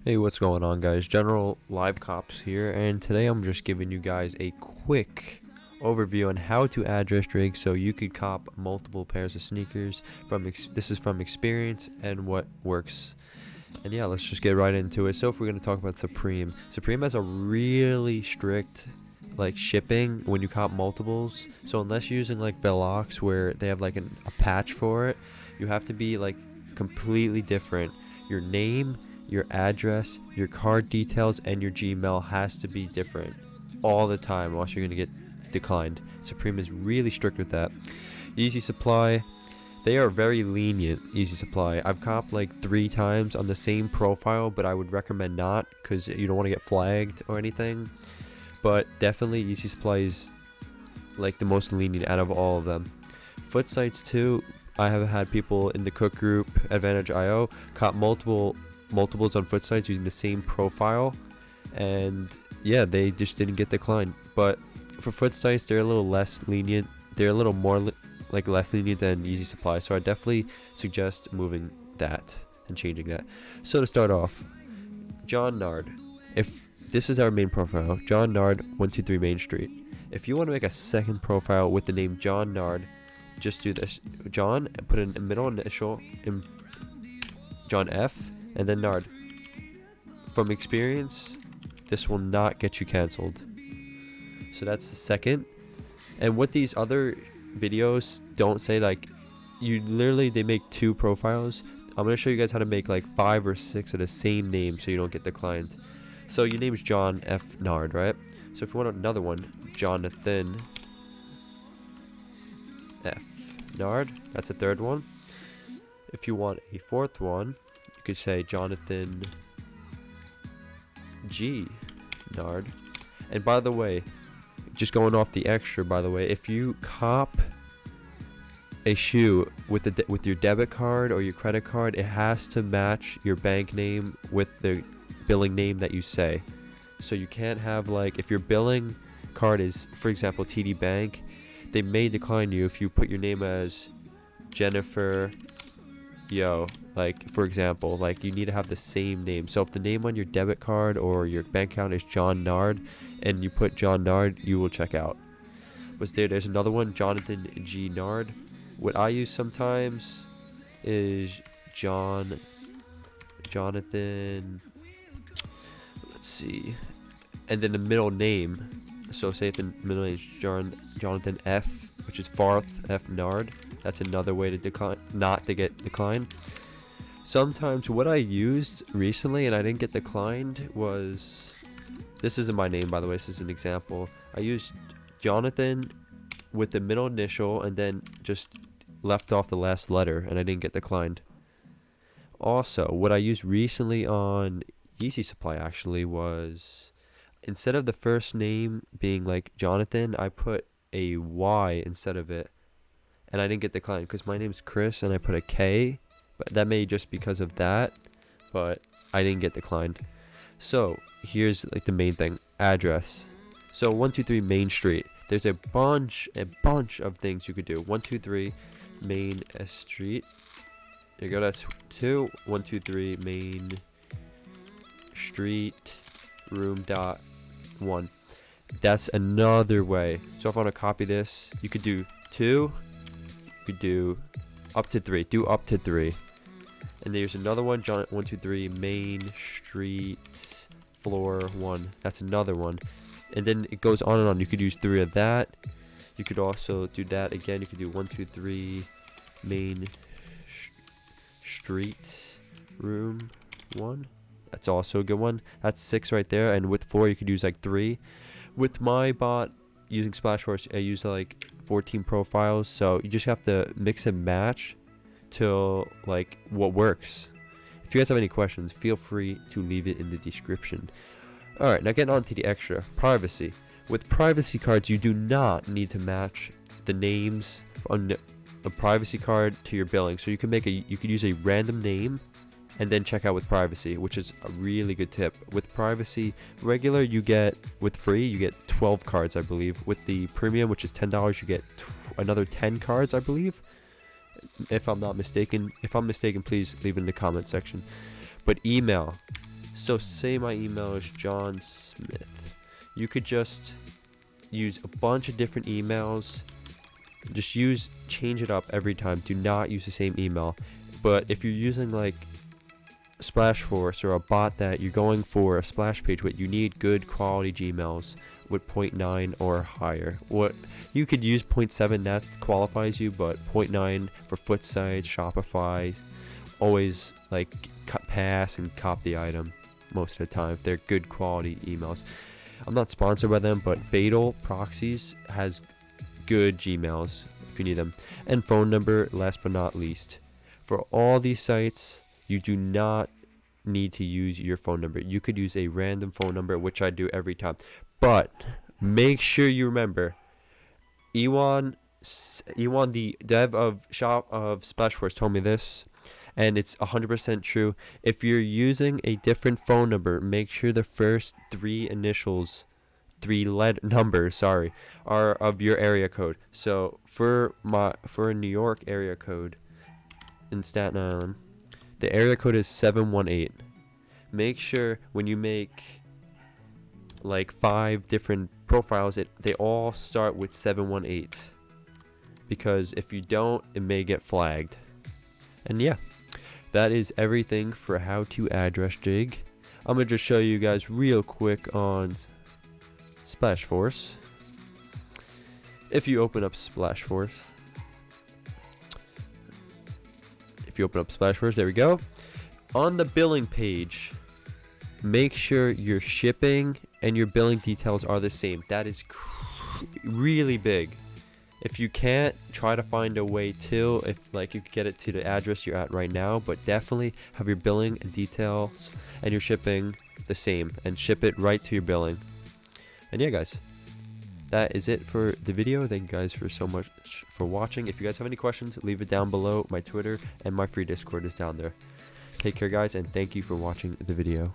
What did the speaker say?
Hey, what's going on, guys? General Live Cops here, and today I'm just giving you guys a quick overview on how to address jig so you could cop multiple pairs of sneakers. This is from experience and what works. And yeah, let's just get right into it. So if we're going to talk about Supreme has a really strict shipping when you cop multiples. So unless you're using like Velox where they have like a patch for it, you have to be like completely different. Your name, your address, your card details, and your Gmail has to be different all the time, or else you're gonna get declined. Supreme is really strict with that. Easy Supply, they are very lenient. Easy Supply, I've copped like 3 times on the same profile, but I would recommend not because you don't want to get flagged or anything. But definitely Easy Supply is like the most lenient out of all of them. Foot sites too, I have had people in the Cook group, Advantage IO, cop multiples on foot sites using the same profile, and yeah, they just didn't get declined. But for foot sites, they're a little less lenient. They're a little more less lenient than Easy Supply, so I definitely suggest moving that and changing that. So to start off, John Nard, if this is our main profile, John Nard 123 Main Street. If you want to make a second profile with the name John Nard, just do this: John, put in a middle initial in John F, and then Nard. From experience, this will not get you canceled. So that's the second. And what these other videos don't say, like, they make 2 profiles. I'm gonna show you guys how to make like 5 or 6 of the same name so you don't get declined. So your name is John F. Nard, right? So if you want another one, Jonathan F. Nard, that's a third one. If you want a 4th one, you could say Jonathan G. Nard. And by the way, just going off the extra, by the way, if you cop a shoe with your debit card or your credit card, it has to match your bank name with the billing name that you say. So you can't have, like, if your billing card is, for example, TD Bank, they may decline you if you put your name as Jennifer Yo, like, for example, like, you need to have the same name. So if the name on your debit card or your bank account is John Nard and you put John Nard, you will check out. There's another one, Jonathan G. Nard. What I use sometimes is Jonathan, let's see, and then the middle name. So say if the middle name is Jonathan F, which is Farth F. Nard. That's another way to decline, not to get declined. Sometimes what I used recently and I didn't get declined was, this isn't my name, by the way, this is an example. I used Jonathan with the middle initial and then just left off the last letter, and I didn't get declined. Also, what I used recently on Easy Supply actually was, instead of the first name being like Jonathan, I put a Y instead of it, and I didn't get declined because my name's Chris and I put a K, but that may just because of that, but I didn't get declined. So here's like the main thing: address. So 123 Main Street. There's a bunch of things you could do. 123 Main Street. There you go. That's 123 Main Street room dot 1. That's another way. So if I want to copy this, you could do 2. You could do up to 3. Do up to 3. And there's another one, John 123 Main Street floor 1. That's another one. And then it goes on and on. You could use 3 of that. You could also do that again. You could do 123 Main Street room 1. That's also a good one. That's 6 right there. And with 4, you could use like 3. With my bot using Splashforce, I use like 14 profiles. So you just have to mix and match till like what works. If you guys have any questions, feel free to leave it in the description. Alright, now getting on to the extra. Privacy. With privacy cards, you do not need to match the names on a privacy card to your billing. So you can use a random name and then check out with privacy, which is a really good tip. With privacy, regular with free, you get 12 cards, I believe. With the premium, which is $10, you get another 10 cards, I believe. If I'm not mistaken. If I'm mistaken, please leave it in the comment section. But email. So say my email is John Smith. You could just use a bunch of different emails. Change it up every time. Do not use the same email. But if you're using like Splashforce or a bot that you're going for a splash page with, you need good quality Gmails with 0.9 or higher. What you could use 0.7, that qualifies you, but 0.9 for foot sites, Shopify, always like pass and cop the item most of the time if they're good quality emails. I'm not sponsored by them, but Fatal Proxies has good Gmails if you need them. And phone number, last but not least. For all these sites, you do not need to use your phone number. You could use a random phone number, which I do every time. But make sure you remember, Ewan, the dev of Splashforce, told me this, and it's 100% true. If you're using a different phone number, make sure the first three numbers, are of your area code. So for a New York area code in Staten Island, the area code is 718. Make sure when you make like 5 different profiles, they all start with 718, because if you don't, it may get flagged. And yeah, that is everything for how to address jig. I'm gonna just show you guys real quick on Splashforce. If you open up Splashforce, there we go. On the billing page, make sure your shipping and your billing details are the same. That is really big. If you can't, try to find a way to, if like you could get it to the address you're at right now, but definitely have your billing details and your shipping the same, and ship it right to your billing. And yeah, guys, that is it for the video. Thank you guys for so much for watching. If you guys have any questions, leave it down below. My Twitter and my free Discord is down there. Take care, guys, and thank you for watching the video.